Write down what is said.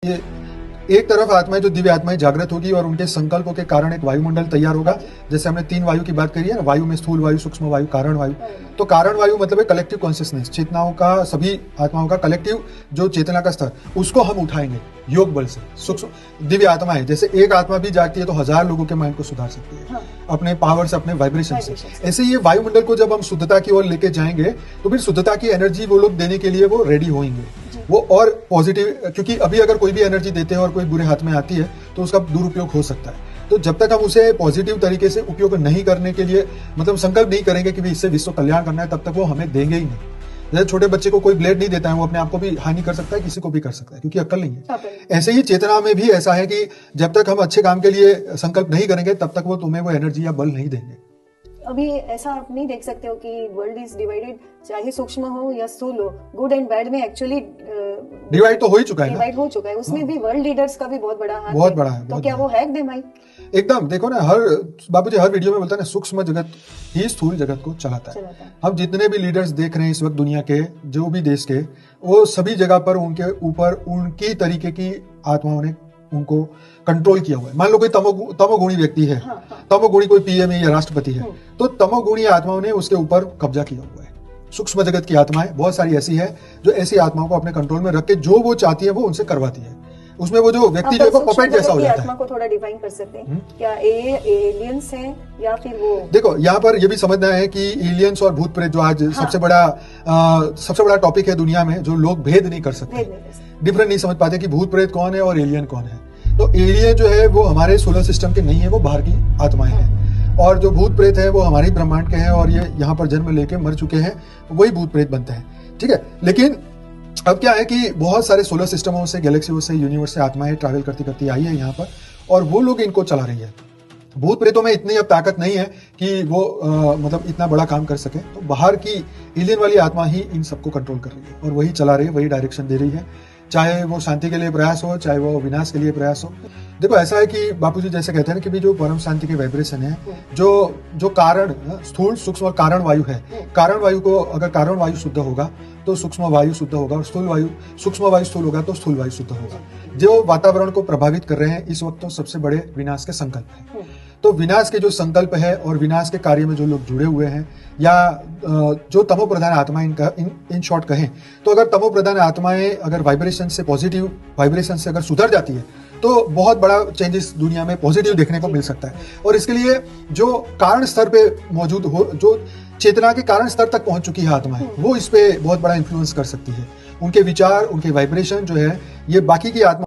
ये एक तरफ आत्माएं जो दिव्य आत्माएं जागृत होगी और उनके संकल्पों के कारण एक वायुमंडल तैयार होगा। जैसे हमने 3 वायु की बात करी है ना, वायु में स्थूल वायु, सूक्ष्म वायु, कारण वायु। तो कारण वायु मतलब है कलेक्टिव कॉन्शियसनेस, चेतनाओं का, सभी आत्माओं का कलेक्टिव जो चेतना का स्तर, उसको हम उठाएंगे योग बल से। सूक्ष्म दिव्य आत्मा है, जैसे एक आत्मा भी जागती है तो 1000 लोगों के माइंड को सुधार सकती है अपने पावर से, अपने वाइब्रेशन से। ऐसे ये वायुमंडल को जब हम शुद्धता की ओर लेके जाएंगे तो फिर शुद्धता की एनर्जी वो लोग देने के लिए वो रेडी होंगे, वो और पॉजिटिव, क्योंकि अभी अगर कोई भी एनर्जी देते हैं और कोई बुरे हाथ में आती है तो उसका दुरुपयोग हो सकता है। तो जब तक हम उसे पॉजिटिव तरीके से उपयोग नहीं करने के लिए मतलब संकल्प नहीं करेंगे कि इससे विश्व कल्याण करना है, तब तक वो हमें देंगे ही नहीं। जैसे छोटे बच्चे को कोई ब्लेड नहीं देता है, वो अपने आप को भी हानि कर सकता है, किसी को भी कर सकता है, क्योंकि अक्ल नहीं है। ऐसे ही चेतना में भी ऐसा है कि जब तक हम अच्छे काम के लिए संकल्प नहीं करेंगे तब तक वो तुम्हें वो एनर्जी या बल नहीं देंगे। अभी ऐसा आप नहीं देख सकते हो कि वर्ल्ड इज डिवाइडेड, चाहे सूक्ष्म हो या स्थूल हो, गुड एंड बैड में एक्चुअली डिवाइड तो हो ही चुका है, डिवाइड हो चुका है। उसमें भी वर्ल्ड लीडर्स का भी बहुत बड़ा हाथ बहुत बड़ा है। तो क्या वो हैक दे भाई? एकदम, देखो ना, हर बाबूजी हर वीडियो में बोलता है ना, सूक्ष्म जगत ही स्थूल जगत को चलाता है। हम जितने भी लीडर्स देख रहे हैं इस वक्त दुनिया के, जो भी देश के, वो सभी जगह पर उनके ऊपर उनकी तरीके की आत्माओं ने उनको कंट्रोल किया हुआ है। मान लो कोई तमोगुणी व्यक्ति है, तमोगुणी कोई पीएम या राष्ट्रपति है, तो तमोगुणी आत्माओं ने उसके ऊपर कब्जा किया हुआ है। सूक्ष्म जगत की आत्माएं बहुत सारी ऐसी है जो ऐसी आत्माओं को अपने कंट्रोल में रख के जो वो चाहती है वो उनसे करवाती है। उसमें वो जो व्यक्ति जो है वो पपेट जैसा हो जाता है। आत्मा को थोड़ा डिफाइन कर सकते हैं क्या? एलियंस है या फिर वो? देखो, यहाँ पर ये भी समझना है कि एलियंस और भूत प्रेत जो आज सबसे बड़ा टॉपिक है दुनिया में, जो लोग भेद नहीं कर सकते, डिफरेंट नहीं समझ पाते कि भूत प्रेत कौन है और एलियन कौन है। तो एलियन जो है वो हमारे सोलर सिस्टम के नहीं है, वो बाहर की आत्माएं हैं, और जो भूत प्रेत है वो हमारी ब्रह्मांड के हैं और ये यहाँ पर जन्म लेके मर चुके हैं, वही भूत प्रेत बनते हैं। ठीक है, लेकिन अब क्या है कि बहुत सारे सोलर सिस्टमों से, गैलेक्सियों से, यूनिवर्स से आत्माएं ट्रैवल करती करती आई है यहाँ पर, और वो लोग इनको चला रही है। भूत प्रेतों में इतनी अब ताकत नहीं है कि वो मतलब इतना बड़ा काम कर सके, तो बाहर की एलियन वाली आत्मा ही इन सबको कंट्रोल कर रही है और वही चला रही है, वही डायरेक्शन दे रही है, चाहे वो शांति के लिए प्रयास हो, चाहे वो विनाश के लिए प्रयास हो। देखो, ऐसा है कि बापूजी जैसे कहते हैं कि भी जो परम शांति के वाइब्रेशन है, जो कारण स्थूल, सूक्ष्म और कारण वायु है, कारण वायु को अगर कारण वायु शुद्ध होगा तो सूक्ष्म वायु शुद्ध होगा, और सूक्ष्म वायु स्थूल होगा तो स्थूल वायु शुद्ध होगा। जो वातावरण को प्रभावित कर रहे हैं इस वक्त तो सबसे बड़े विनाश के संकल्प है। तो विनाश के जो संकल्प है और विनाश के कार्य में जो लोग जुड़े हुए हैं, या जो तमो प्रधान आत्माएं इन शॉर्ट कहें, तो अगर तमो प्रधान आत्माएं अगर वाइब्रेशन से, पॉजिटिव वाइब्रेशन से अगर सुधर जाती है तो बहुत बड़ा चेंजेस दुनिया में पॉजिटिव देखने को मिल सकता है। और इसके लिए जो कारण स्तर पे मौजूद हो, जो चेतना के कारण स्तर तक पहुंच चुकी है आत्माएं, वो इस पे बहुत बड़ा इन्फ्लुएंस कर सकती है। उनके विचार, उनके वाइब्रेशन जो है, ये बाकी की आत्मा